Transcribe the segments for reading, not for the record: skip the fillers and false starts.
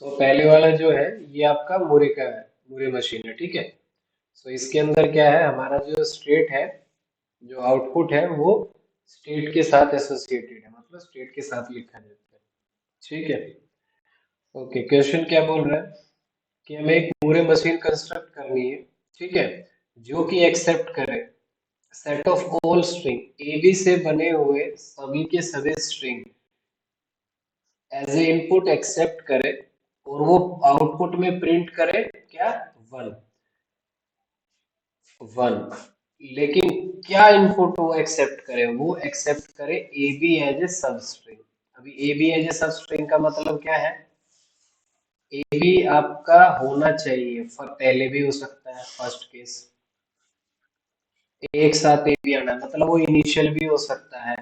सो पहले वाला जो है ये आपका मूरे का है, मूरे मशीन है, ठीक है। सो इसके अंदर क्या है, हमारा जो स्टेट है, जो आउटपुट है वो स्टेट के साथ एसोसिएटेड है, मतलब स्टेट के साथ लिखा जाता है, ठीक है। ओके, क्वेश्चन क्या बोल रहा है कि हमें एक मूरे मशीन कंस्ट्रक्ट करनी है, ठीक है, जो कि एक्सेप्ट करे set of all string A B से बने हुए सभी के सभी string as a input accept करे, और वो आउटपुट में प्रिंट करे क्या, वन, वन। लेकिन क्या इनपुट वो एक्सेप्ट करे, वो एक्सेप्ट करे ए बी एज ए सब स्ट्रिंग। अभी ए बी एज ए सब स्ट्रिंग का मतलब क्या है, ए बी आपका होना चाहिए, पहले भी हो सकता है फर्स्ट केस, एक साथ ए बी आना, मतलब वो इनिशियल भी हो सकता है,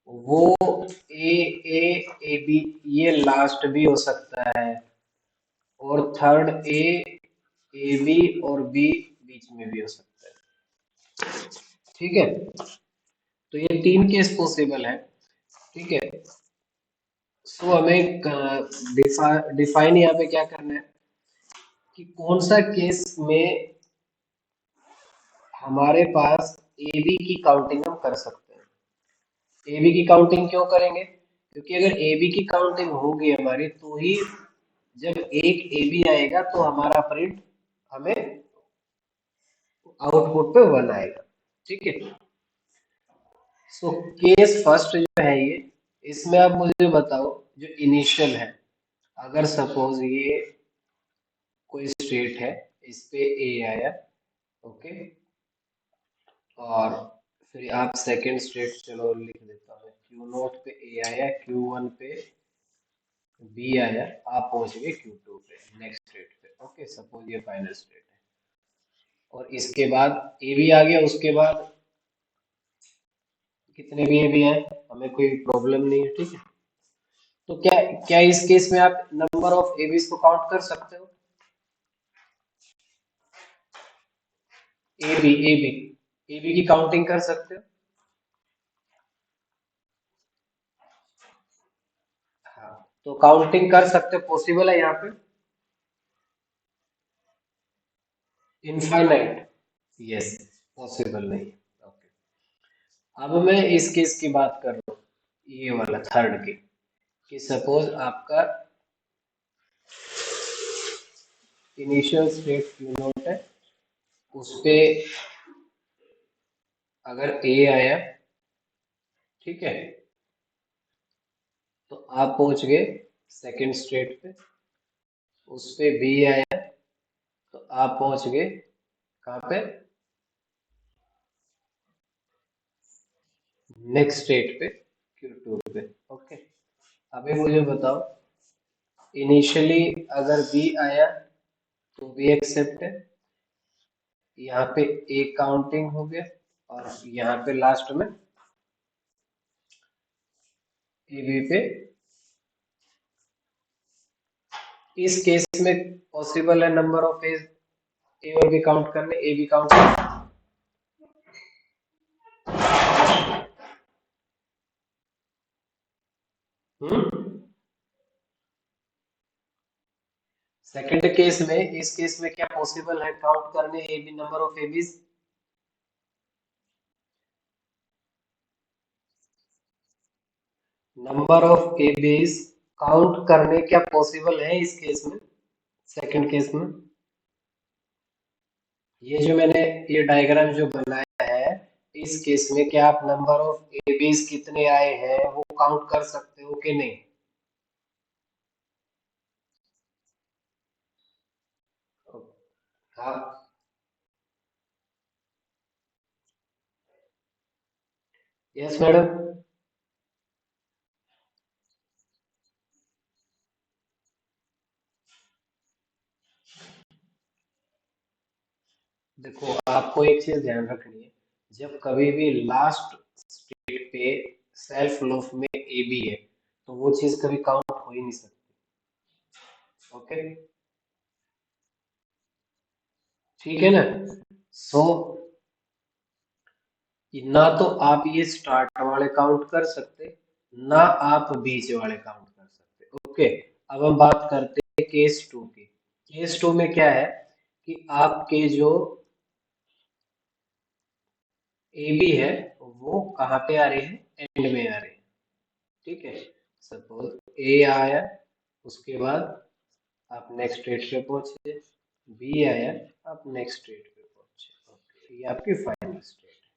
वो ए ए ए बी ये लास्ट भी हो सकता है, और थर्ड ए बी और बी बीच में भी हो सकता है, ठीक है। तो ये तीन केस पॉसिबल है, ठीक है। सो हमें डिफाइन यहाँ पे क्या करना है कि कौन सा केस में हमारे पास ए बी की काउंटिंग हम कर सकते हैं। ए बी की काउंटिंग क्यों करेंगे, क्योंकि अगर ए बी की काउंटिंग होगी हमारी, तो ही जब एक ए बी आएगा तो हमारा प्रिंट हमें आउटपुट पे वन आएगा, ठीक है। सो केस फर्स्ट जो है ये, इसमें आप मुझे बताओ, जो इनिशियल है, अगर सपोज ये कोई स्टेट है, इस पे ए आया, ओके, और फिर आप सेकंड स्टेट चलो लिख देता हूँ, क्यू नोट पे ए आया, क्यू वन पे बी आया, आप पहुंच गए क्यू टू पे, नेक्स्ट स्टेट पे, ओके, सपोज ये फाइनल स्टेट है, और इसके बाद ए भी आ गया, उसके बाद कितने भी ए भी आए हमें कोई प्रॉब्लम नहीं है, ठीक है। तो क्या क्या इस केस में आप नंबर ऑफ एबीज को काउंट कर सकते हो, A B A B A B की काउंटिंग कर सकते हो, हाँ। तो काउंटिंग कर सकते हो, पॉसिबल है यहाँ पे, इनफाइनाइट, यस, पॉसिबल नहीं, ओके। अब मैं इस केस की बात कर रहा हूँ, ये वाला थर्ड की, कि सपोज आपका इनिशियल स्टेट क्यू नोट है, उस पे अगर ए आया, ठीक है, तो आप पहुंच गए सेकंड स्टेट पे, उस पे बी आया, तो आप पहुंच गए कहाँ पे, नेक्स्ट स्टेट पे, क्यू टू पे, ओके। अभी मुझे बताओ, इनिशियली अगर बी आया तो बी एक्सेप्ट है, यहाँ पे ए काउंटिंग हो गया, और यहाँ पे लास्ट में ए बी पे, इस केस में पॉसिबल है नंबर ऑफ ए और बी काउंट करने, ए बी काउंट करने, सेकंड केस में, इस केस में क्या पॉसिबल है काउंट करने ए बी, नंबर ऑफ ए बीज, नंबर ऑफ ए बीज काउंट करने क्या पॉसिबल है इस केस में, सेकंड केस में। ये जो मैंने ये डायग्राम जो बनाया है, इस केस में क्या आप नंबर ऑफ एबीज कितने आए हैं वो काउंट कर सकते हो कि नहीं, हाँ। Yes madam. देखो, आपको एक चीज ध्यान रखनी है, जब कभी भी लास्ट स्टेट पे सेल्फ लूप में ए बी है, तो वो चीज कभी काउंट हो ही नहीं सकती, ओके, ठीक है ना। सो ना तो आप ये स्टार्ट वाले काउंट कर सकते, ना आप बीच वाले काउंट कर सकते, ओके। अब हम बात करते केस टू की। केस टू में क्या है कि आपके जो ए बी है वो कहाँ पे आ रहे हैं, एंड में आ रहे हैं, ठीक है। सपोज ए आया, उसके बाद आप नेक्स्ट स्टेट पे पहुंचे, बी आया, आप नेक्स्ट स्टेट पे पहुंचे, ओके, ये आपकी फाइनल स्टेट है,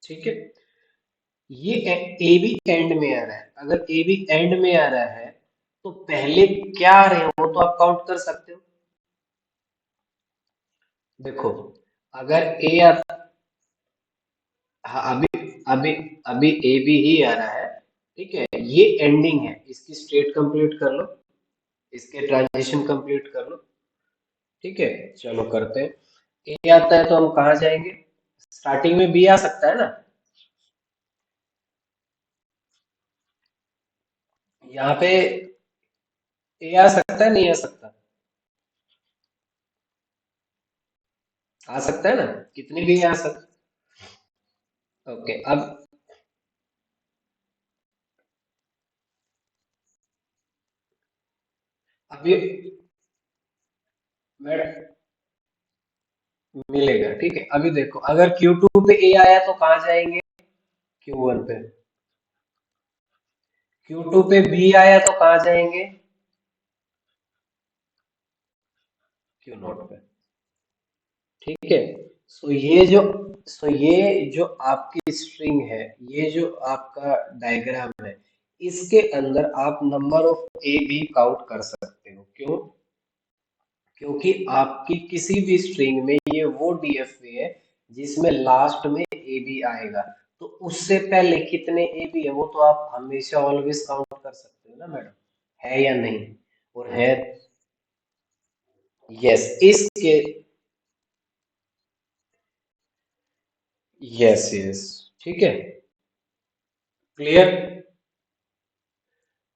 ठीक है। ये ए बी एंड में आ रहा है, अगर ए बी एंड में आ रहा है तो पहले क्या आ रहे हैं वो तो आप काउंट कर सकते हो। देखो, अगर ए आ, हाँ, अभी अभी ए बी ही आ रहा है, ठीक है, ये एंडिंग है, इसकी स्टेट कंप्लीट कर लो, इसके ट्रांजिशन कंप्लीट कर लो, ठीक है। चलो करते हैं। ए आता है तो हम कहाँ जाएंगे, स्टार्टिंग में बी आ सकता है ना, यहाँ पे ए आ सकता है, नहीं आ सकता, आ सकता है ना, कितनी भी आ सकता। ओके, अब अभी मैं मिलेगा, ठीक है। अभी देखो, अगर Q2 पे ए आया तो कहाँ जाएंगे, Q1 पे। Q2 पे बी आया तो कहाँ जाएंगे, Q0 पे, ठीक है। सो ये जो आपकी स्ट्रिंग है, ये जो आपका डायग्राम है, इसके अंदर आप नंबर ऑफ ए भी काउंट कर सकते हो। क्यों? क्योंकि आपकी किसी भी स्ट्रिंग में ये वो डीएफए है जिसमें लास्ट में ए बी आएगा, तो उससे पहले कितने ए बी है वो तो आप हमेशा ऑलवेज काउंट कर सकते हो ना मैडम, है या नहीं? और है। यस, इसके, यस यस, ठीक है, क्लियर।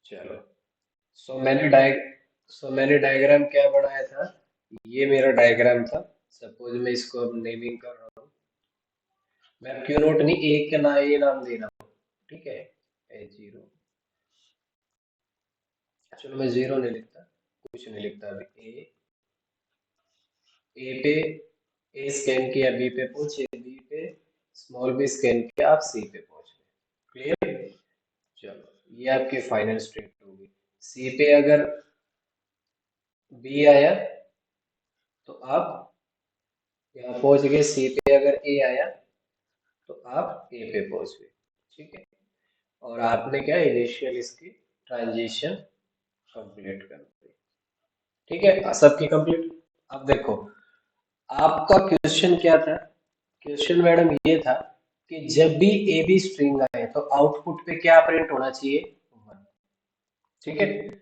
चलो, सो मैंने डायग्राम क्या बनाया था, ये मेरा डायग्राम था। सपोज मैं इसको अब नेमिंग कर रहा हूँ, मैं क्यू नोट नहीं, ए के ना ए नाम दे रहा हूँ, ठीक है, ए जीरो। चलो मैं जीरो नहीं लिखता, कुछ नहीं लिखता, अभी ए पे ए स्कैन किया, बी पे पहुंचे, बी पे स्मॉल बी स्कैन किया, आप सी पे पहुंच गए, क्लियर। चलो, ये आपकी फाइनल स्टेट होगी। सी पे अगर बी आया तो आप यहाँ पहुंच गए, सी पे अगर ए आया तो आप ए पे पहुंच गए, ठीक है। और आपने क्या, इनिशियल इसकी ट्रांजिशन कंप्लीट कर दी, ठीक है, सबकी कंप्लीट। अब देखो, आपका क्वेश्चन क्या था, क्वेश्चन मैडम ये था कि जब भी ए बी स्ट्रिंग आए तो आउटपुट पे क्या प्रिंट होना चाहिए, 1, ठीक है।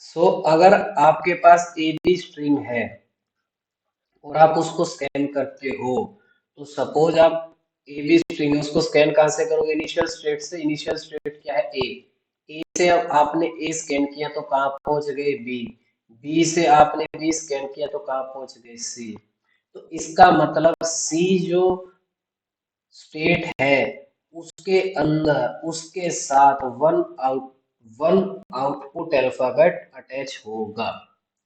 सो अगर आपके पास ए बी स्ट्रिंग है और आप उसको स्कैन करते हो, तो सपोज आप ए बी स्ट्रिंग है, उसको स्कैन कहाँ से करोगे, इनिशियल स्टेट से। इनिशियल स्टेट क्या है, ए। ए से अब आपने ए स्कैन किया तो कहाँ पहुंच गए, बी। बी से आपने बी स्कैन किया तो कहाँ पहुंच गए, सी। तो इसका मतलब सी जो स्टेट है उसके अंदर उसके साथ वन आउटपुट अल्फाबेट अटैच होगा।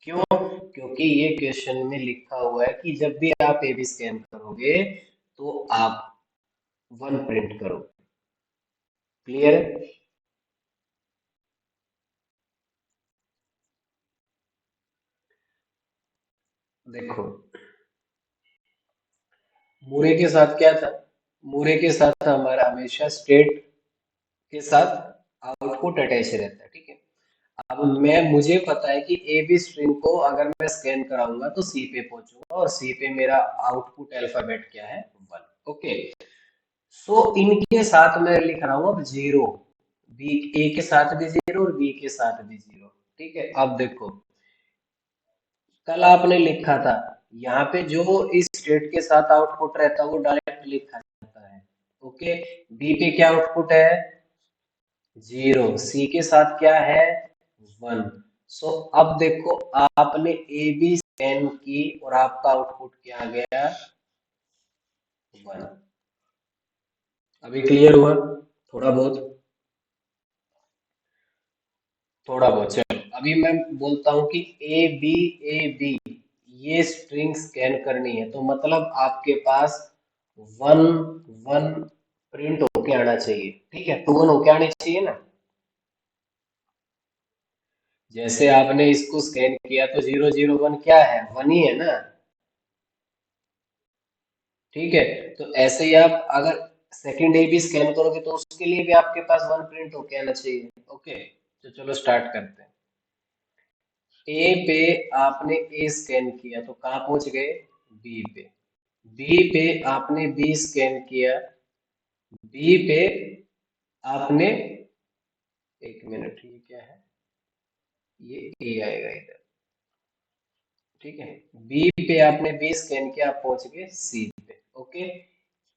क्यों? क्योंकि ये क्वेश्चन में लिखा हुआ है कि जब भी आप ए बी स्कैन करोगे तो आप 1 प्रिंट करोगे, क्लियर है। देखो, मूरे के साथ क्या था, मूरे के साथ हमारा हमेशा स्टेट के साथ आउटपुट अटैच रहता है, ठीक है। अब मुझे पता है कि ए बी स्ट्रिंग को अगर मैं स्कैन कराऊंगा तो सी पे पहुंचूंगा, और सी पे मेरा आउटपुट अल्फाबेट क्या है, 1, ओके। सो इनके साथ मैं लिख रहा हूँ अब जीरो, बी, ए के साथ भी जीरो और बी के साथ भी जीरो, ठीक है। अब देखो, कल आपने लिखा था यहाँ पे जो इस स्टेट के साथ आउटपुट रहता है वो डायरेक्ट लिखा जाता है, ओके। बी पे क्या आउटपुट है, जीरो, सी के साथ क्या है, 1। सो अब देखो, आपने ए बी स्कैन की और आपका आउटपुट क्या आ गया, 1। अभी क्लियर हुआ, थोड़ा बहुत, थोड़ा बहुत, चलो। अभी मैं बोलता हूँ कि ए बी ये स्ट्रिंग स्कैन करनी है, तो मतलब आपके पास वन वन प्रिंट होके आना चाहिए, ठीक है, टू वन होके आनी चाहिए ना। जैसे आपने इसको स्कैन किया तो 001 क्या है, वन ही है ना। ठीक है, तो ऐसे ही आप अगर सेकंड ए भी स्कैन करोगे तो उसके लिए भी आपके पास वन प्रिंट होके आना चाहिए। ओके, तो चलो स्टार्ट करते हैं। ए पे आपने ए स्कैन किया तो कहाँ पहुंच गए, बी पे। बी पे आपने बी स्कैन किया, बी पे आपने, एक मिनट, ये क्या है, ये ए आएगा इधर, ठीक है। बी पे आपने बी स्कैन किया, आप पहुंच गए सी पे। ओके,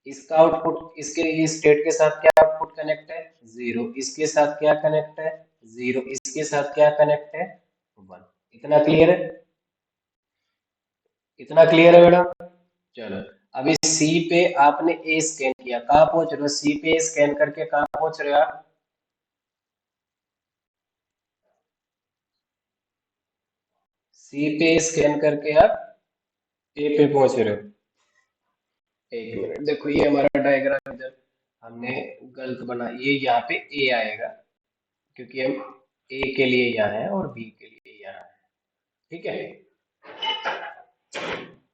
इसका आउटपुट, इसके इस स्टेट के साथ क्या आउटपुट कनेक्ट है, जीरो। इसके साथ क्या कनेक्ट है, जीरो। इसके साथ क्या कनेक्ट है, वन। इतना क्लियर है, इतना क्लियर है मैडम। चलो, अभी सी पे आपने ए स्कैन किया, कहाँ पहुंच रहे हो, सी पे स्कैन करके कहाँ पहुंच रहे हो आप, सी पे स्कैन करके आप ए पे पहुंच रहे हो। एक मिनट देखो, ये हमारा डायग्राम इधर हमने गलत बना, ये यहाँ पे ए आएगा क्योंकि हम ए के लिए यहाँ है और बी के लिए यहाँ है, ठीक है।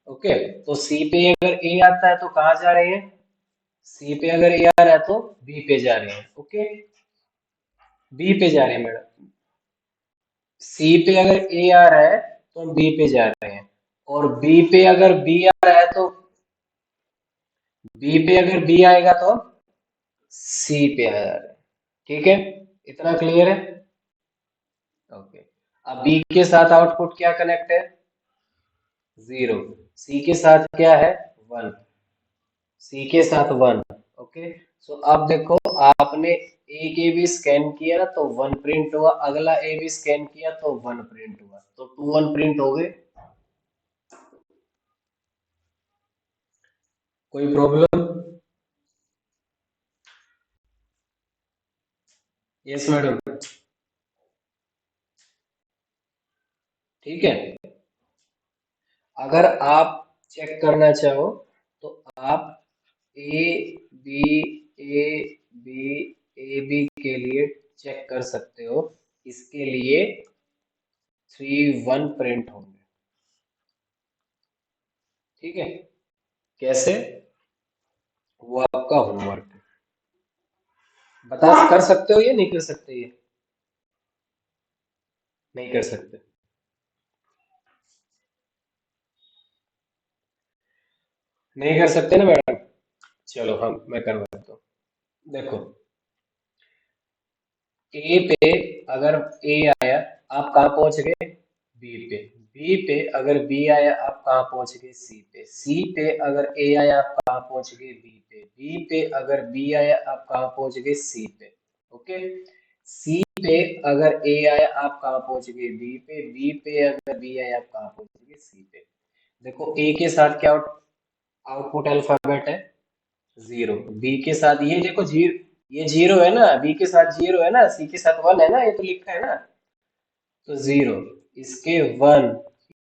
ओके, तो सी पे अगर ए आता है तो कहाँ जा रहे हैं, सी पे अगर ए आ रहा है तो बी पे जा रहे हैं। ओके, बी पे जा रहे हैं मैडम। सी पे अगर ए आ रहा है तो हम बी पे जा रहे हैं, और बी पे अगर बी आ रहा है तो, बी पे अगर बी आएगा तो हम सी पे आ जा रहे हैं, ठीक है। इतना क्लियर है। ओके, अब बी के साथ आउटपुट क्या कनेक्ट है, जीरो। सी के साथ क्या है, वन। सी के साथ वन। ओके, सो अब देखो, आपने ए के भी स्कैन किया तो वन प्रिंट हुआ, अगला ए भी स्कैन किया तो वन प्रिंट हुआ, तो टू वन प्रिंट हो गए। कोई प्रॉब्लम? यस मैडम, ठीक है। अगर आप चेक करना चाहो तो आप A B A B A B के लिए चेक कर सकते हो, इसके लिए थ्री वन प्रिंट होंगे, ठीक है। कैसे, वो आपका होमवर्क है। बता कर सकते हो या नहीं कर सकते, ये नहीं कर सकते, नहीं कर सकते ना मैडम। चलो हम, मैं करवाता हूँ। देखो, ए पे अगर ए आया, आप कहाँ पहुंच गए, बी पे। बी पे अगर बी आया, आप कहाँ पहुंच गए, सी पे। सी पे अगर ए आया, आप कहाँ पहुंच गए, बी पे। बी पे अगर बी आया, आप कहाँ पहुंच गए, सी पे। ओके, सी पे अगर ए आया, आप कहाँ पहुंच गए, बी पे। बी पे अगर बी आया, आप कहाँ पहुंच गए, सी पे। देखो, ए के साथ क्या आउटपुट अल्फाबेट है, जीरो। बी के साथ ये देखो, जीरो, ये जीरो है ना, बी के साथ जीरो है ना, सी के साथ वन है ना, ये तो लिखा है ना, तो जीरो। इसके वन,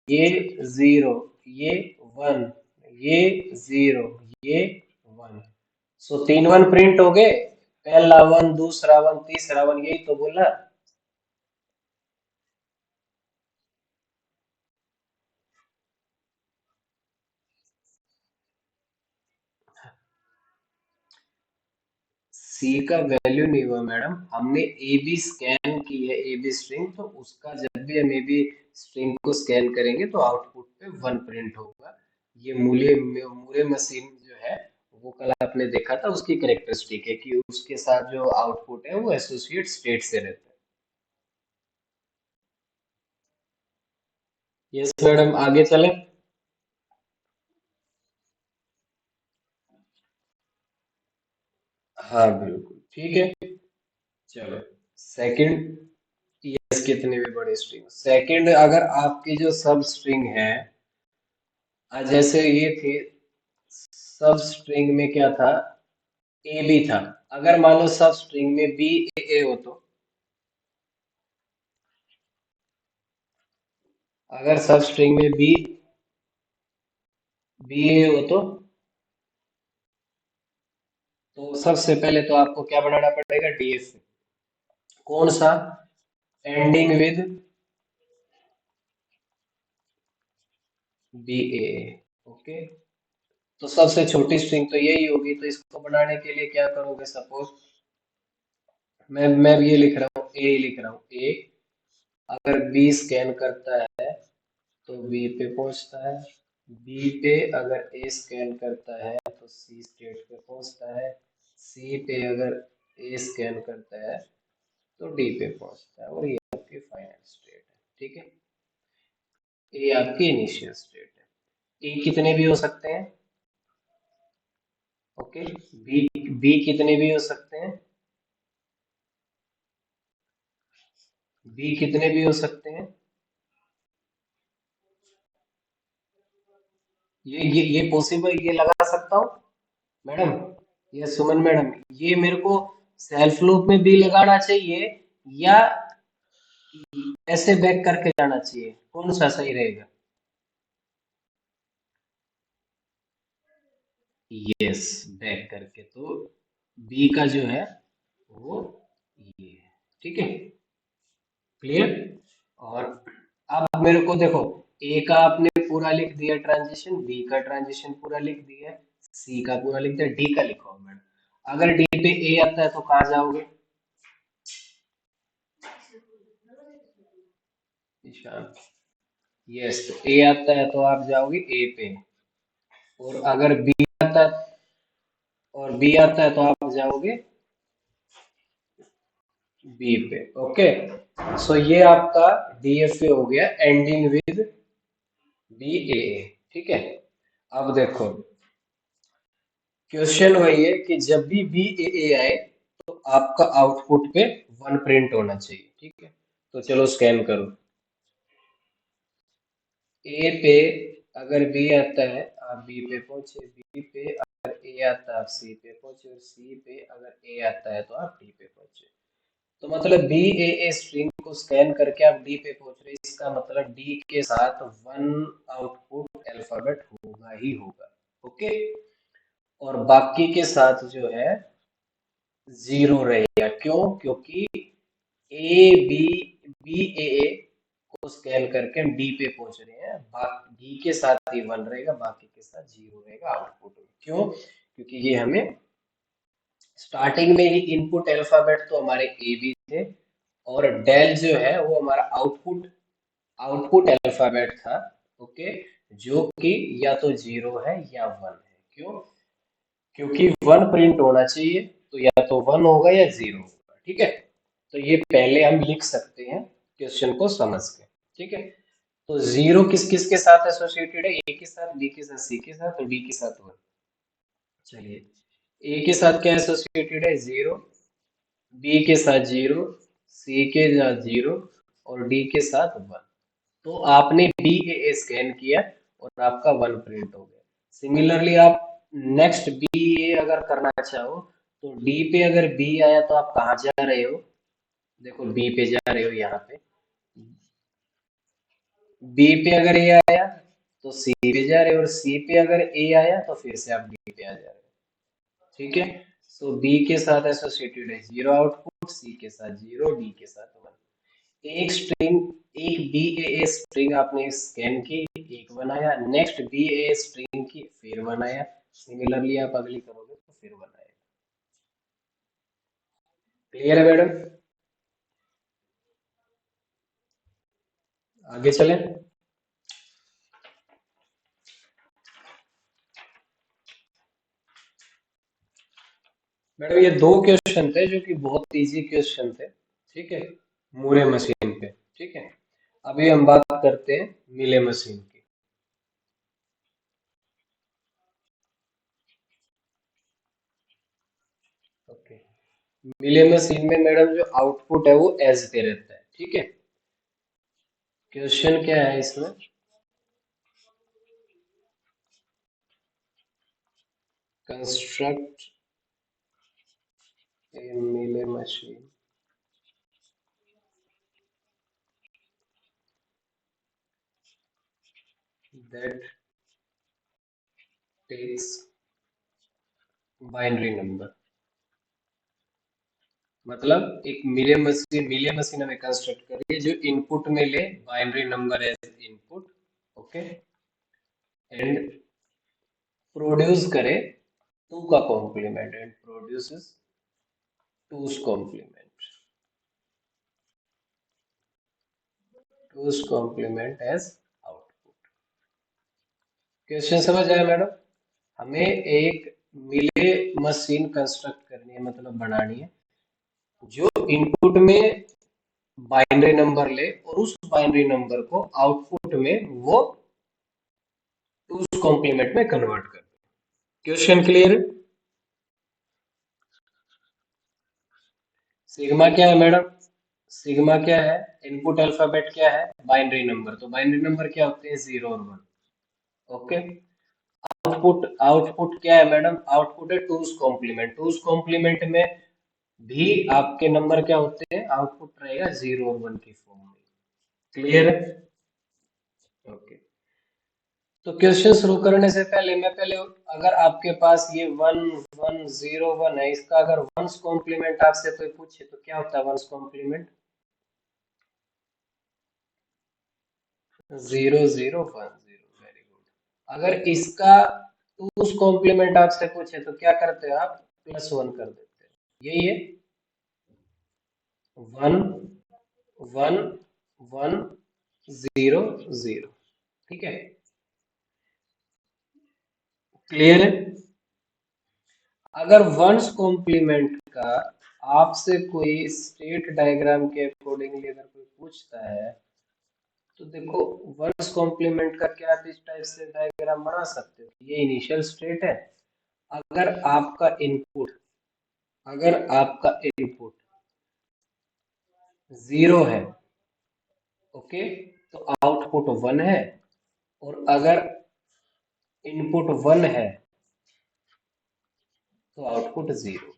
ये जीरो, ये वन, ये जीरो, ये वन। सो तीन वन प्रिंट हो गए, पहला वन, दूसरा वन, तीसरा वन, यही तो बोला। सी का वैल्यू नहीं हुआ मैडम, हमने ए बी स्कैन की है, ए बी स्ट्रिंग, तो उसका जब भी हम ए बी स्ट्रिंग को स्कैन करेंगे तो आउटपुट पे वन प्रिंट होगा। ये मूले मूरे मशीन जो है, वो कल आपने देखा था, उसकी कैरेक्टरिस्टिक है कि उसके साथ जो आउटपुट है वो एसोसिएट स्टेट से रहता है। यस मैडम, आगे चलें। हाँ बिल्कुल ठीक है। चलो, सेकंड, यस, कितने भी बड़े स्ट्रिंग, सेकंड अगर आपकी जो सब स्ट्रिंग है, जैसे ये थी, सब स्ट्रिंग में क्या था, ए बी था। अगर मान लो सब स्ट्रिंग में बी ए ए हो तो, अगर सब स्ट्रिंग में बी बी ए हो तो सबसे पहले तो आपको क्या बनाना पड़ेगा, डीएफ। कौन सा? Ending with B A. Okay, तो सबसे छोटी स्ट्रिंग तो यही होगी, तो इसको बनाने के लिए क्या करोगे, सपोज मैं भी ये लिख रहा हूँ, ए लिख रहा हूँ, ए। अगर बी स्कैन करता है तो बी पे पहुंचता है, बी पे अगर ए स्कैन करता है तो सी स्टेट पे पहुंचता है, सी पे अगर ए स्कैन करता है तो डी पे पहुंचता है, और ये आपकी फाइनल स्टेट है। ठीक है, ये आपकी इनिशियल स्टेट है। ए कितने भी हो सकते हैं? ओके, बी बी कितने भी हो सकते हैं? बी कितने भी हो सकते हैं? ये पॉसिबल, ये लगा सकता हूँ मैडम, ये सुमन मैडम, ये मेरे को सेल्फ लूप में भी लगाना चाहिए या ऐसे बैक करके जाना चाहिए, कौन सा सही रहेगा? यस, बैक करके, तो बी का जो है वो ये है। ठीक है, क्लियर। और अब मेरे को देखो, ए का आपने पूरा लिख दिया ट्रांजिशन, बी का ट्रांजिशन पूरा लिख दिया, सी का पूरा लिख दिया, डी का लिखो मैडम। अगर डी पे ए आता है तो कहाँ जाओगे? ईशान। यस, तो ए आता है तो आप जाओगे ए पे, और अगर बी आता है, और बी आता है तो आप जाओगे बी पे। ओके, सो ये आपका डीएफए हो गया, एंडिंग विद बी ए। ठीक है, अब देखो, क्वेश्चन वही है कि जब भी बी ए आए तो आपका आउटपुट पे वन प्रिंट होना चाहिए। ठीक है, तो चलो स्कैन करो। ए पे अगर बी आता है आप बी पे पहुंचे, बी पे अगर ए आता है आप सी पे पहुंचे, और सी पे अगर ए आता है तो आप डी पे पहुंचे। तो मतलब बी ए स्ट्रिंग को स्कैन करके आप डी पे पहुंच रहे हैं, इसका मतलब डी के साथ वन आउटपुट अल्फाबेट होगा ही होगा। ओके, और बाकी के साथ जो है जीरो रहेगा। क्यों? क्योंकि ए बी बी ए को स्कैन करके हम डी पे पहुंच रहे हैं, डी के साथ ही वन रहेगा, बाकी के साथ जीरो रहेगा आउटपुट में। क्यों? क्योंकि ये हमें स्टार्टिंग में ही इनपुट अल्फाबेट तो हमारे ए बी थे, और डेल जो है वो हमारा आउटपुट आउटपुट अल्फाबेट था। ओके, जो कि या तो जीरो है या वन है। क्यों? क्योंकि वन प्रिंट होना चाहिए, तो या तो वन होगा या जीरो होगा। ठीक है, तो ये पहले हम लिख सकते हैं क्वेश्चन को समझ के। ठीक है, तो जीरो किस किस के साथ एसोसिएटेड है? ए के साथ, बी के साथ, सी के साथ, और डी के साथ वन। चलिए, ए के साथ क्या एसोसिएटेड है? जीरो, बी के साथ जीरो, सी के साथ जीरो, और डी के साथ वन। तो आपने बी ए स्कैन किया और आपका वन प्रिंट हो गया। सिमिलरली आप नेक्स्ट बी ए अगर करना चाहो तो डी पे अगर बी आया तो आप कहाँ जा रहे हो? देखो, बी पे जा रहे हो यहाँ पे, बी पे अगर ए आया तो सी पे जा रहे हो, और सी पे अगर ए आया तो फिर से आप डी पे आ जा रहे हो। ठीक है, सो बी के साथ एसोसिएटेड है जीरो आउटपुट, सी के साथ जीरो, डी के साथ वन। एक स्ट्रिंग, एक बी ए स्ट्रिंग आपने स्कैन की, एक बनाया, नेक्स्ट बी ए स्ट्रिंग की, फिर बनाया, सिमिलरली आप अगली करोगे तो फिर बनाएगा। क्लियर है मैडम? आगे चलें। मैडम ये दो क्वेश्चन थे जो कि बहुत इजी क्वेश्चन थे। ठीक है, मूरे मशीन पे। ठीक है, अभी हम बात करते हैं मिले मशीन की। ओके, मिले मशीन में मैडम जो आउटपुट है वो एज पे रहता है। ठीक है, क्वेश्चन क्या है इसमें? कंस्ट्रक्ट ए मिले machine. that takes binary number. मतलब एक मिलियन मशीन हमें कंस्ट्रक्ट करिए जो इनपुट में ले binary number as input, okay, and produce करे टू का complement and produces two's complement, two's complement as output. Question समझ आया मैडम? हमें एक मिले मशीन कंस्ट्रक्ट करनी है, मतलब बनानी है, जो इनपुट में बाइनरी नंबर ले और उस बाइनरी नंबर को आउटपुट में वो टूस कॉम्प्लीमेंट में कन्वर्ट कर दे। Question clear? सिग्मा क्या है मैडम? सिग्मा क्या है? इनपुट अल्फाबेट क्या है? Binary number. तो बाइनरी नंबर क्या होते हैं? 0 और 1, ओके। आउटपुट क्या है मैडम? आउटपुट है टूस कॉम्प्लीमेंट। टूस कॉम्प्लीमेंट में भी आपके नंबर क्या होते हैं? आउटपुट रहेगा 0 और 1 की फॉर्म में। क्लियर है? ओके। तो क्वेश्चन शुरू करने से पहले मैं पहले, अगर आपके पास ये 1 1 0 1 है, इसका अगर वंस कॉम्प्लीमेंट आपसे कोई पूछे तो क्या होता है वंस कॉम्प्लीमेंट? 0 0 1 0। Very good. अगर इसका टूस कॉम्प्लीमेंट आपसे पूछे तो क्या करते हो आप? +1 कर देते हो। यही है 1 1 1 0, ठीक है? क्लियर है? अगर वंस कॉम्प्लीमेंट का आपसे कोई स्टेट डायग्राम के अकॉर्डिंगली अगर कोई पूछता है तो देखो वंस कॉम्प्लीमेंट का क्या आप इस टाइप से डायग्राम बना सकते हो। ये इनिशियल स्टेट है। अगर आपका इनपुट अगर आपका इनपुट 0 है, ओके, तो आउटपुट 1 है। और अगर इनपुट 1 है तो आउटपुट 0।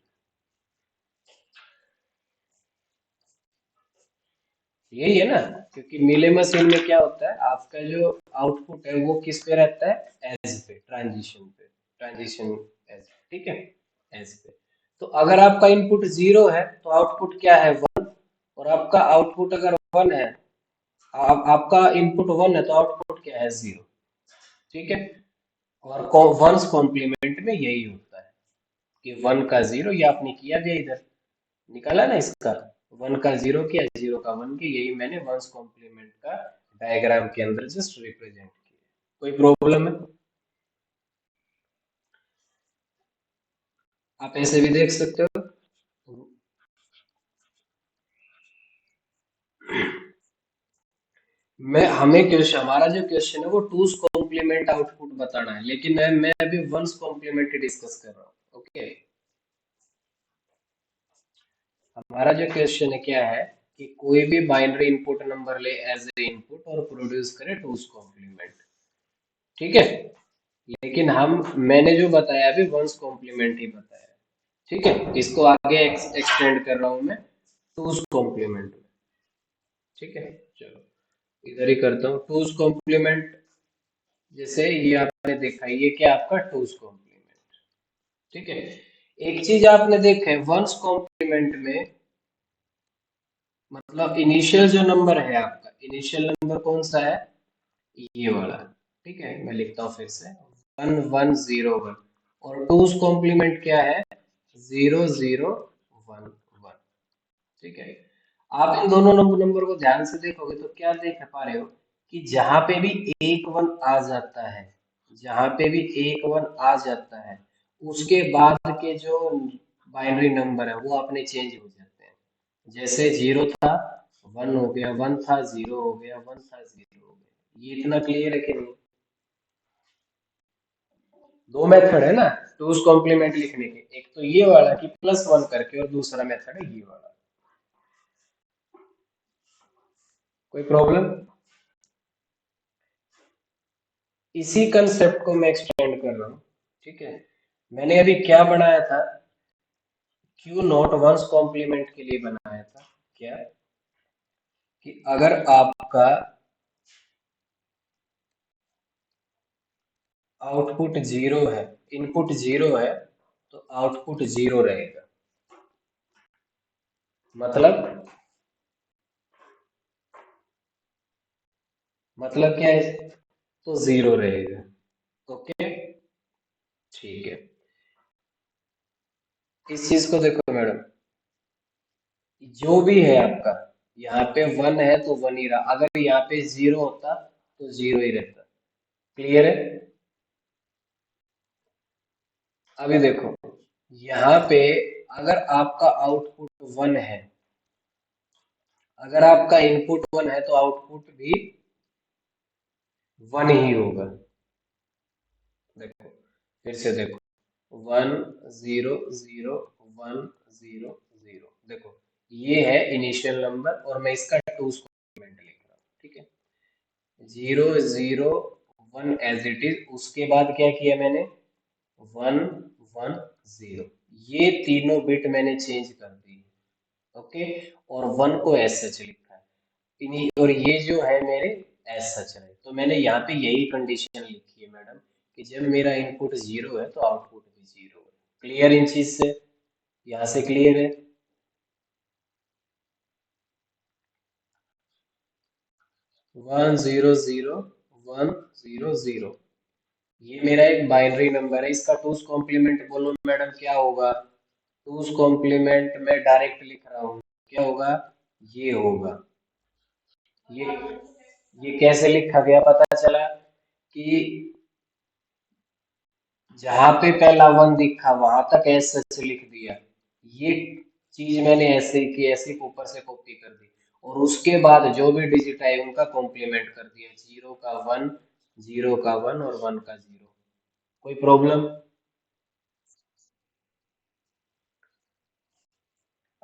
यही है ना? क्योंकि मिले मशीन में क्या होता है, आपका जो आउटपुट है वो किस पे रहता है? एज पे, ट्रांजिशन एज, ठीक है, एज पे। तो अगर आपका इनपुट 0 है तो आउटपुट क्या है? 1। और आपका आउटपुट अगर 1 है, आपका इनपुट 1 है तो आउटपुट क्या है? 0, ठीक है। और वंस कॉम्प्लीमेंट में यही होता है कि 1 का 0, ये आपने किया भी इधर, निकाला ना इसका, 1 का 0 किया, 0 का 1 किया, यही मैंने वंस कॉम्प्लीमेंट का डायग्राम के अंदर जस्ट रिप्रेजेंट किया। कोई प्रॉब्लम है? आप ऐसे भी देख सकते हो। हमारा जो क्वेश्चन है वो टूस कॉम्प्लीमेंट आउटपुट बताना है, लेकिन मैं अभी वंस कॉम्प्लीमेंट डिस्कस कर रहा हूँ, ओके। हमारा जो क्वेश्चन है क्या है कि कोई भी बाइनरी इनपुट नंबर ले एज ए इनपुट और प्रोड्यूस करे टूस कॉम्प्लीमेंट, ठीक है। लेकिन मैंने जो बताया अभी वंस कॉम्प्लीमेंट ही बताया, ठीक है। इसको आगे एक्सटेंड कर रहा हूं मैं टूस कॉम्प्लीमेंट में, ठीक है। चलो इधर ही करता हूँ टूस कॉम्प्लीमेंट। जैसे ये आपने देखा, ये क्या आपका टूस कॉम्प्लीमेंट, ठीक है। एक चीज आपने देखा है वंस कॉम्प्लीमेंट में, मतलब इनिशियल जो नंबर है आपका, इनिशियल नंबर कौन सा है? ये वाला, ठीक है। मैं लिखता हूँ फिर से 1 1 0 1। और टूस कॉम्प्लीमेंट क्या है? 0 0 1 1, ठीक है। आप इन दोनों नंबर को ध्यान से देखोगे तो क्या देख पा रहे हो कि जहां पे भी 1 1 आ जाता है, जहां पे भी 1 1 आ जाता है, उसके बाद के जो बाइनरी नंबर है वो अपने चेंज हो जाते हैं। जैसे 0 था 1 हो गया, 1 था 0 हो गया, 1 था 0 हो गया। ये इतना क्लियर है कि नहीं? दो मेथड है ना टूस कॉम्प्लीमेंट लिखने के, एक तो ये वाला कि +1 करके, और दूसरा मेथड है ये वाला। कोई प्रॉब्लम? इसी कंसेप्ट को मैं एक्सटेंड कर रहा हूँ, ठीक है। मैंने अभी क्या बनाया था? क्यू नॉट वंस कॉम्प्लीमेंट के लिए बनाया था क्या, कि अगर आपका आउटपुट जीरो है, इनपुट जीरो है, तो आउटपुट जीरो रहेगा। मतलब मतलब क्या है, तो जीरो रहेगा। ओके, ठीक है। इस चीज को देखो मैडम, जो भी है आपका, यहाँ पे वन है तो वन ही रहा, अगर यहाँ पे जीरो होता तो जीरो ही रहता। क्लियर है? अभी देखो, यहाँ पे अगर आपका आउटपुट वन है, अगर आपका इनपुट वन है तो आउटपुट भी वन ही होगा। देखो, फिर से देखो, one zero zero, one zero zero. देखो, ये है इनिशियल नंबर और मैं इसका टूज कॉम्प्लीमेंट लिख रहा हूँ, ठीक है। Zero zero one as it is, उसके बाद क्या किया मैंने, वन वन जीरो, ये तीनों बिट मैंने चेंज कर दी। ओके, और वन को एज सच लिखा है, इन्हीं, और ये जो है मेरे एज सच है, तो मैंने यहाँ पे यही कंडीशन लिखी है मैडम, कि जब मेरा इनपुट जीरो है तो आउटपुट भी जीरो है। क्लियर इन चीज से? यहाँ से क्लियर है? One zero zero, one zero zero, ये मेरा एक बाइनरी नंबर है, इसका टूज कॉम्प्लीमेंट बोलो मैडम क्या होगा। टूज कॉम्प्लीमेंट मैं डायरेक्ट लिख रहा हूँ, क्या होगा, ये होगा। ये ये कैसे लिखा गया पता चला, कि जहां पे पहला वन दिखा वहां तक ऐसे सच लिख दिया, ये चीज मैंने ऐसे की ऐसे ऊपर से कॉपी कर दी, और उसके बाद जो भी डिजिट आए उनका कॉम्प्लीमेंट कर दिया, जीरो का वन, जीरो का वन और वन का जीरो। कोई प्रॉब्लम?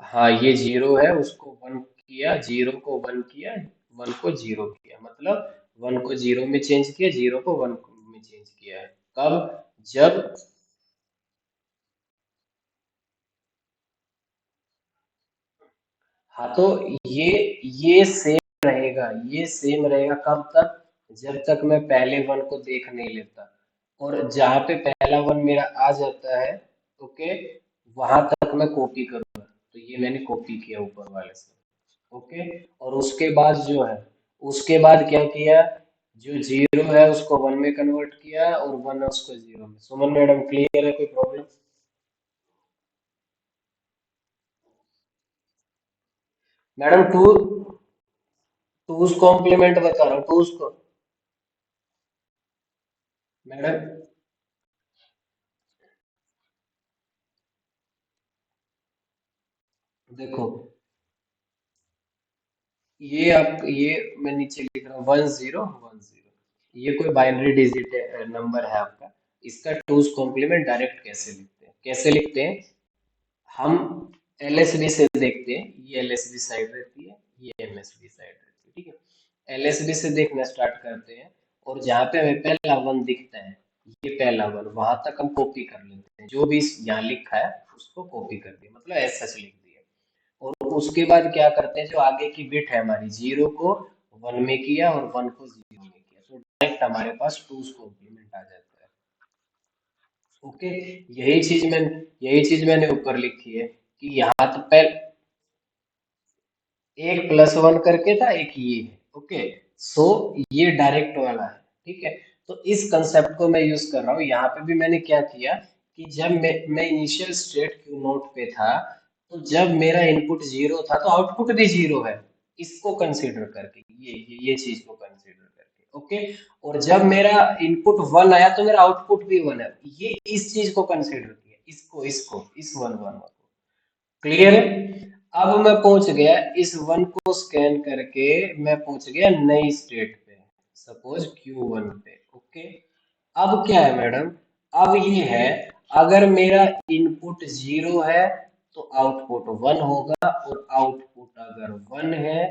हाँ, ये जीरो है, उसको वन किया, जीरो को वन किया, वन को जीरो किया, मतलब वन को जीरो में चेंज किया, जीरो को वन में चेंज किया है। कब? जब, हाँ तो ये ये सेम रहेगा, ये सेम रहेगा कब तक, जब तक मैं पहले वन को देख नहीं लेता, और जहाँ पे पहला वन मेरा आ जाता है, ओके, वहां तक मैं कॉपी करूंगा, तो ये मैंने कॉपी किया ऊपर वाले से। ओके, और उसके बाद जो है, उसके बाद क्या किया, जो जीरो है उसको वन में कन्वर्ट किया और वन है उसको जीरो में। सुमन मैडम क्लियर है? कोई प्रॉब्लम? मैडम टूज कॉम्प्लीमेंट बता रहा हूँ, टूज को मैडम, देखो, ये आप, ये मैं नीचे लिख रहा हूँ वन जीरो वन जीरो, ये कोई बाइनरी डिजिट नंबर है आपका, इसका टूज कॉम्प्लीमेंट डायरेक्ट कैसे लिखते हैं, कैसे लिखते हैं, हम एलएसबी से देखते हैं, ये एलएसबी साइड रहती है, ये एमएसबी साइड रहती है, ठीक है। एलएसबी से देखना स्टार्ट करते हैं, और जहाँ पे हमें पहला वन दिखता है, ये पहला वन, वहां तक हम कॉपी कर लेते हैं, जो भी यहाँ लिखा है उसको कॉपी कर दिया, मतलब ऐसा लिख दिया। और उसके बाद क्या करते हैं, जो आगे की बिट है हमारी, जीरो को वन में किया और वन को जीरो में किया, तो डायरेक्ट हमारे पास टूज कॉम्प्लीमेंट आ जाता है। ओके, यही चीज मैंने ऊपर लिखी है, कि यहाँ तो पहले एक प्लस वन करके था, एक ये है। ओके, सो ये डायरेक्ट वाला है, ठीक है। तो इस कंसेप्ट को मैं यूज कर रहा हूँ, यहाँ पे भी मैंने क्या किया, कि जब मैं इनिशियल स्टेट क्यू नोट पे था, तो जब मेरा इनपुट जीरो था तो आउटपुट भी जीरो है, इसको कंसीडर करके, ये चीज को कंसीडर करके, ओके। और जब मेरा इनपुट वन आया तो मेरा आउटपुट भी वन है, ये इस चीज को कंसीडर किया, इसको इसको इस वन वन को। क्लियर है? अब मैं पहुंच गया, इस वन को स्कैन करके मैं पहुंच गया नई स्टेट पे, सपोज Q1 पे। ओके, अब क्या है मैडम, अब ये है, अगर मेरा इनपुट जीरो है तो आउटपुट वन होगा, और आउटपुट अगर वन है,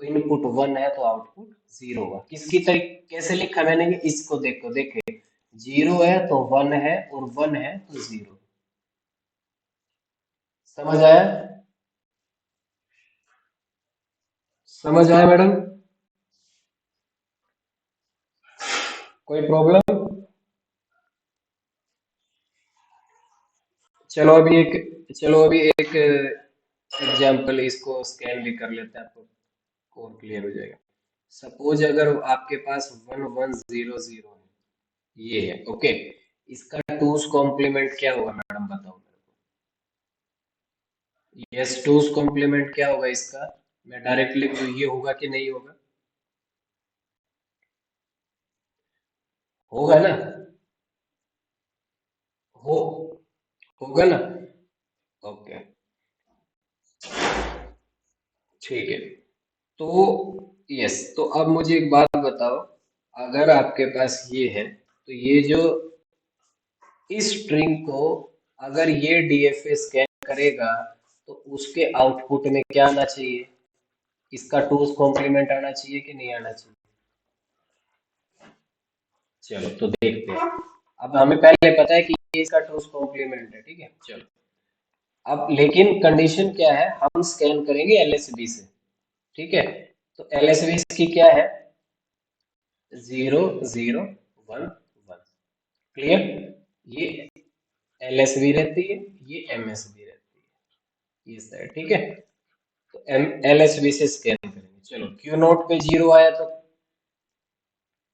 इनपुट वन है तो आउटपुट जीरो होगा। किसकी तरीके कैसे लिखा मैंने, इसको देखो, देखे, जीरो है तो वन है, और वन है तो जीरो। समझ आया? समझ आया मैडम? कोई प्रॉब्लम? चलो अभी एक एग्जाम्पल इसको स्कैन भी कर लेते हैं, आपको और क्लियर हो जाएगा। सपोज अगर आपके पास 1100 है, ये है ओके। इसका टूस कॉम्प्लीमेंट क्या होगा मैडम, बताओ मेरे को। यस, टूस कॉम्प्लीमेंट क्या होगा इसका, मैं डायरेक्ट लिख दूं, ये होगा कि नहीं होगा? होगा ना? हो होगा ना? ओके, ठीक है। तो यस, तो अब मुझे एक बात बताओ, अगर आपके पास ये है तो ये जो इस स्ट्रिंग को अगर ये डीएफए स्कैन करेगा तो उसके आउटपुट में क्या आना चाहिए? इसका टूस कॉम्प्लीमेंट आना चाहिए कि नहीं आना चाहिए? चलो तो देखते हैं। अब हमें पहले पता है कि ये इसका टूस कॉम्प्लीमेंट है, ठीक है। चलो, अब लेकिन कंडीशन क्या है, हम स्कैन करेंगे एलएसबी से, ठीक है। तो एलएसबी की क्या है, 0 0 1 1, क्लियर। ये एलएसबी रहती है, ये एमएसबी रहती है, ये साइड, ठीक है। तो एम एलएसबी से स्कैन करेंगे। चलो, क्यू नोट पे जीरो आया तो,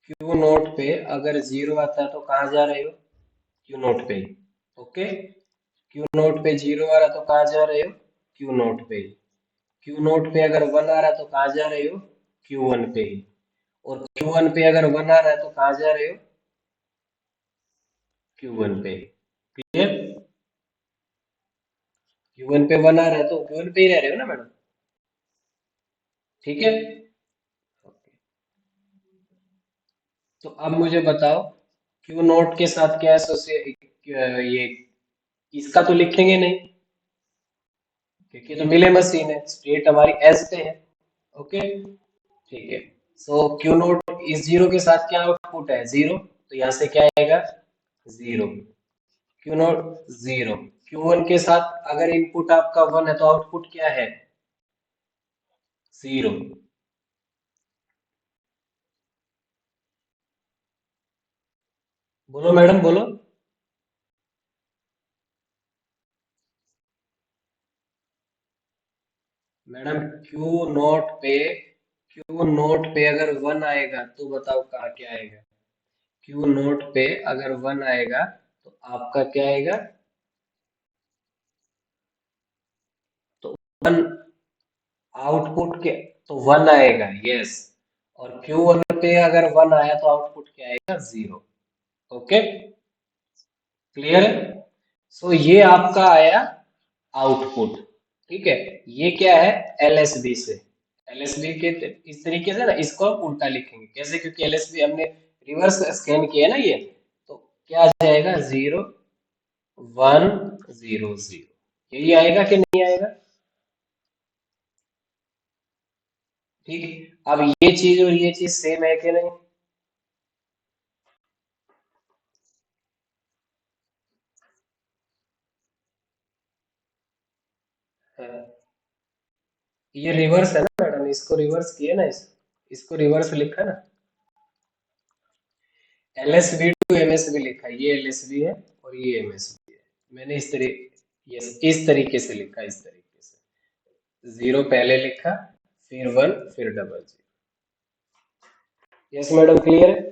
क्यू नोट पे अगर जीरो आता है तो कहाँ जा रहे हो? क्यू नोट पे ही, ओके। क्यू नोट पे जीरो आ रहा तो कहाँ जा रहे हो? क्यू नोट पे ही। क्यू नोट पे अगर वन आ रहा तो कहाँ जा रहे हो? क्यू वन पे ही। और क्यू वन पे अगर वन आ रहा है तो कहाँ जा रहे हो? क्यू वन पे ही, क्लियर। क्यू वन पे वन आ रहा है तो क्यू वन पे ही रह रहे हो ना मैडम, ठीक है। Okay. तो अब मुझे बताओ, क्यू नोट के साथ क्या एसोसिएट, ये इसका तो लिखेंगे नहीं, क्योंकि तो मिले मशीन है, स्टेट हमारी एज पे है, ओके, ठीक है। सो क्यू नोट इस जीरो के साथ क्या आउटपुट है? जीरो, तो यहाँ से क्या आएगा? Zero. Q note zero. Q one के साथ अगर इनपुट आपका वन है तो आउटपुट क्या है? जीरो। बोलो मैडम, बोलो। मैडम, क्यू नोट पे, क्यू नोट पे अगर वन आएगा तो बताओ कहाँ क्या आएगा? क्यू नोट पे अगर वन आएगा तो आपका क्या आएगा? तो वन आउटपुट के, तो वन आएगा, यस। और क्यू वन पे अगर वन आया तो आउटपुट क्या आएगा? जीरो, ओके, क्लियर है। सो ये आपका आया आउटपुट, ठीक है। ये क्या है? एलएसबी से, एलएसबी के इस तरीके से ना, इसको हम उल्टा लिखेंगे कैसे, क्योंकि एलएसबी हमने रिवर्स स्कैन किया है ना ये, तो क्या आ जाएगा? 0 1 0 0, यही आएगा कि नहीं आएगा? ठीक है। अब ये चीज और ये चीज सेम है कि नहीं? हाँ। ये रिवर्स है ना मैडम, इसको रिवर्स किया ना, इसको रिवर्स लिखा ना, एलएसबी टू एमएसबी लिखा, ये एलएसबी है और ये एमएसबी है। मैंने इस तरीके, यस, इस तरीके से लिखा, इस तरीके से, जीरो पहले लिखा, फिर वन, फिर double zero. Yes madam, clear है।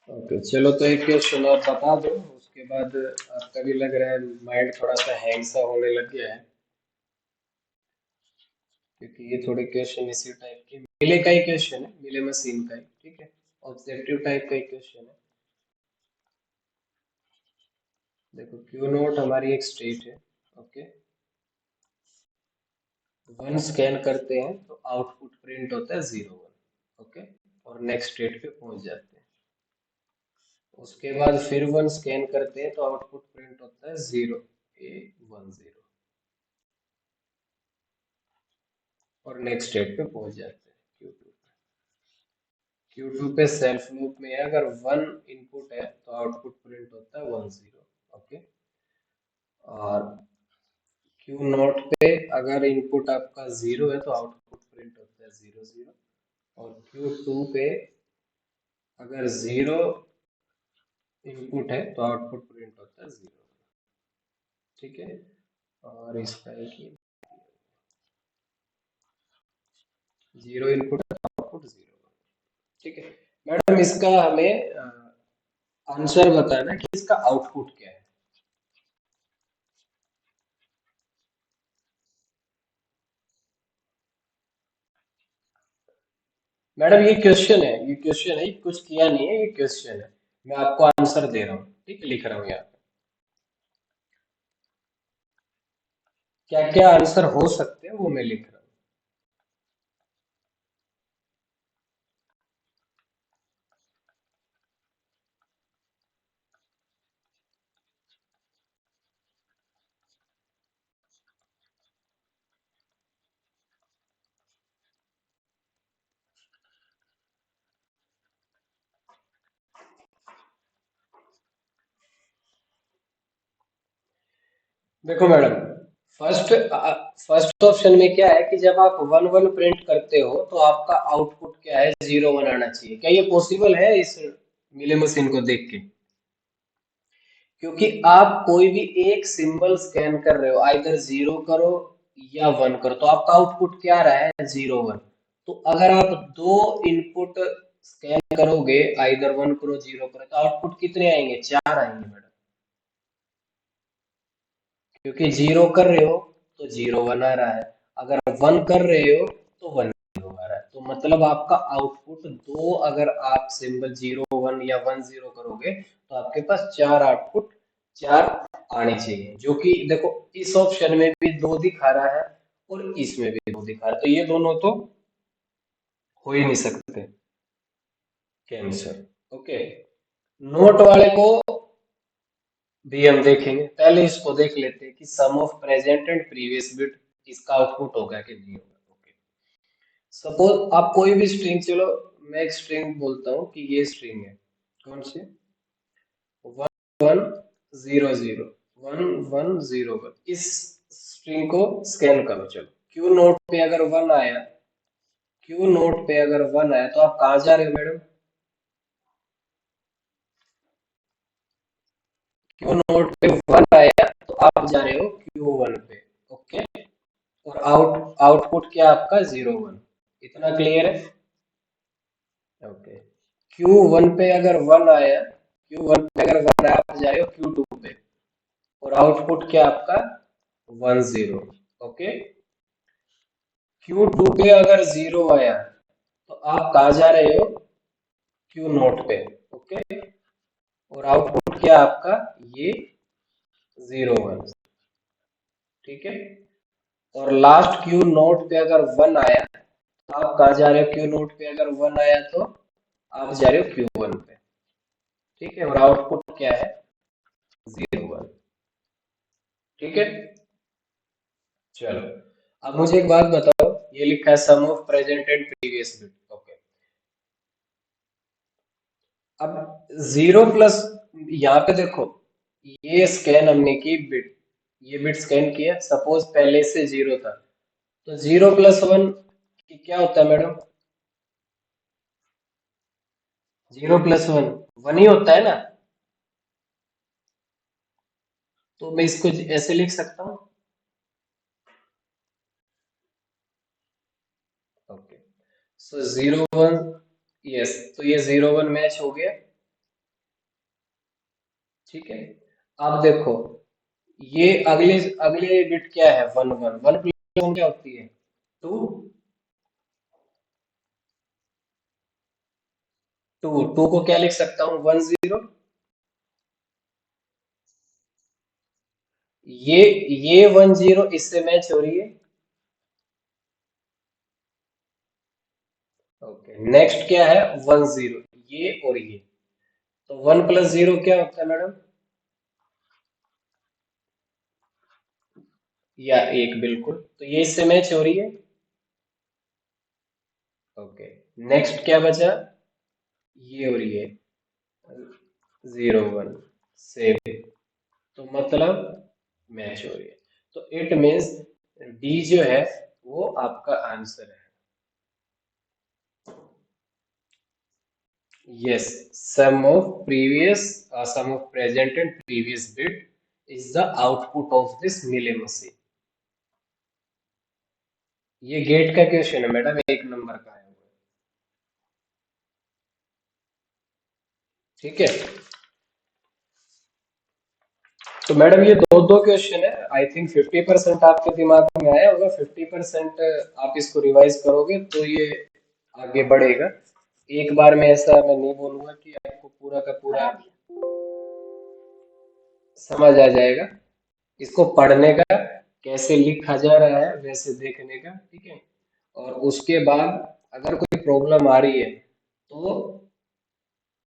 ओके, चलो तो एक क्वेश्चन और बता दो, उसके बाद आपका भी लग रहा है माइंड थोड़ा सा हैंग सा होने लग गया है, क्योंकि ये थोड़े क्वेश्चन इसी टाइप के मिले का ही क्वेश्चन है, मिले मशीन का ही, ठीक है। ऑब्जेक्टिव टाइप का ही क्वेश्चन है। देखो, क्यू नोट हमारी एक स्टेट है, ओके। वन स्कैन करते हैं तो आउटपुट प्रिंट होता है 0 1, ओके। और नेक्स्ट स्टेट पे पहुंच जाते हैं। उसके बाद फिर वन स्कैन करते हैं तो आउटपुट प्रिंट होता है 0 1 0, और नेक्स्ट स्टेट पे पहुंच जाते हैं, Q2 पे। Q2 पे सेल्फ लूप में है, अगर वन इनपुट है तो आउटपुट प्रिंट होता है 1 0, ओके। और क्यू नॉट पे अगर इनपुट आपका जीरो है तो आउटपुट प्रिंट होता है 0 0। और Q2 पे अगर जीरो इनपुट है तो आउटपुट प्रिंट होता है 0। ठीक है, और इसका एक ये 0 इनपुट है तो आउटपुट 0। ठीक है मैडम, इसका हमें आंसर बताना कि इसका आउटपुट क्या है। मैडम ये क्वेश्चन है, ये क्वेश्चन है, कुछ किया नहीं है, ये क्वेश्चन है। मैं आपको आंसर दे रहा हूँ, ठीक है, लिख रहा हूँ यहाँ पे क्या क्या आंसर हो सकते हैं, वो मैं लिख रहा हूँ। देखो मैडम, फर्स्ट फर्स्ट ऑप्शन में क्या है कि जब आप 1 1 प्रिंट करते हो तो आपका आउटपुट क्या है, 0 1 आना चाहिए। क्या ये पॉसिबल है इस मिले मशीन को देख के? क्योंकि आप कोई भी एक सिंबल स्कैन कर रहे हो, आइदर 0 करो या 1 करो, तो आपका आउटपुट क्या आ रहा है, 0 1। तो अगर आप दो इनपुट स्कैन करोगे, आइदर 1 करो 0 करो, तो आउटपुट कितने आएंगे, 4 आएंगे मैडम। क्योंकि 0 कर रहे हो तो 0 1 आ रहा है, अगर 1 कर रहे हो तो 1 0 आ रहा है। तो मतलब आपका आउटपुट दो, अगर आप सिंबल 0 1 या 1 0 करोगे तो आपके पास चार आउटपुट, चार आने चाहिए। जो कि देखो इस ऑप्शन में भी दो दिखा रहा है और इसमें भी दो दिखा रहा है, तो ये दोनों तो हो ही नहीं सकते कैंसर। ओके, नोट वाले को भी हम देखेंगे, पहले इसको देख लेते हैं कि sum of present and previous bit इसका आउटपुट होगा कि नहीं होगा। ओके, सपोज आप कोई भी स्ट्रिंग, चलो मैं एक स्ट्रिंग बोलता हूँ कि ये स्ट्रिंग है, कौन सी, 1 1 0 0 1 1 0 1, इस स्ट्रिंग को स्कैन करो। चलो क्यू नोट पे अगर 1 आया, क्यू नोट पे अगर 1 आया तो आप कहाँ जा रहे हो मैडम, क्यू नोट पे 1 आया तो आप जा रहे हो Q1 पे। ओके, और आउटपुट क्या आपका 0 1। इतना क्लियर है? ओके, Q1 पे अगर 1 आया, Q1 पे अगर 1 आया, आप जा रहे हो Q2 पे, और आउटपुट क्या आपका 1 0। ओके, Q2 पे अगर 0 आया तो आप कहाँ जा रहे हो, Q नोट पे। ओके, और आउटपुट क्या आपका ये 0 1। ठीक है, और लास्ट Q नोट पे अगर 1 आया तो आप कहाँ जा रहे हो, Q नोट पे अगर 1 आया तो आप जा रहे हो Q1 पे। ठीक है, और आउटपुट क्या है, 0 1। ठीक है, चलो अब मुझे एक बात बताओ, ये लिखा है sum of present and previous bit. Okay, अब 0 प्लस, यहाँ पे देखो, ये स्कैन हमने की बिट, ये बिट स्कैन किया, सपोज पहले से 0 था, तो 0 प्लस 1 क्या होता है मैडम, 0 प्लस 1 1 ही होता है ना। तो मैं इसको ऐसे लिख सकता हूँ। ओके, सो 0 1, यस, तो ये 0 1 मैच हो गया। ठीक है, अब देखो ये अगले अगले बिट क्या है, 1 1 1 प्लस 1 क्या होती है, 2। 2 को क्या लिख सकता हूँ, 1 0। ये ये 1 0 इससे मैच हो रही है। ओके, नेक्स्ट क्या है, 1 0, ये और ये, तो 1 प्लस 0 क्या होता है मैडम, या एक, बिल्कुल, तो ये इससे मैच हो रही है। ओके, नेक्स्ट क्या बचा, ये और ये, 0 1 सेम, तो मतलब मैच हो रही है। तो इट मीन्स डी जो है वो आपका आंसर है। Yes, sum of present and previous bit is the output of this melee machine. ये गेट का क्वेश्चन है मैडम, एक नंबर का है। ठीक है, तो मैडम ये दो दो क्वेश्चन है, आई थिंक 50% आपके दिमाग में आया होगा, 50% आप इसको रिवाइज करोगे तो ये आगे बढ़ेगा। एक बार में ऐसा मैं नहीं बोलूंगा कि आपको पूरा का पूरा समझ आ जाएगा। इसको पढ़ने का, कैसे लिखा जा रहा है वैसे देखने का, ठीक है। और उसके बाद अगर कोई प्रॉब्लम आ रही है तो